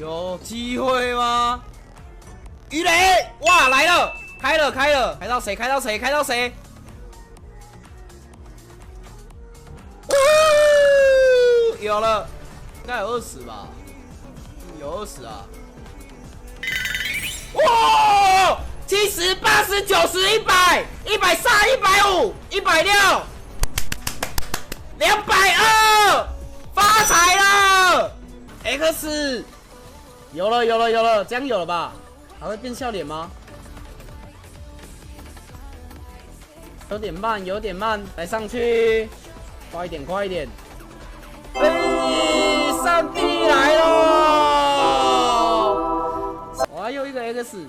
有机会吗？鱼雷，哇，来了，开了，开到谁？开到谁？有了，应该有20吧？有20啊！哇！70、80、90、100、130、150、160、220，发财了 ！X， 有了，这样有了吧？还会变笑脸吗？有点慢，来上去，快一点！上帝来喽！我还有一个 X。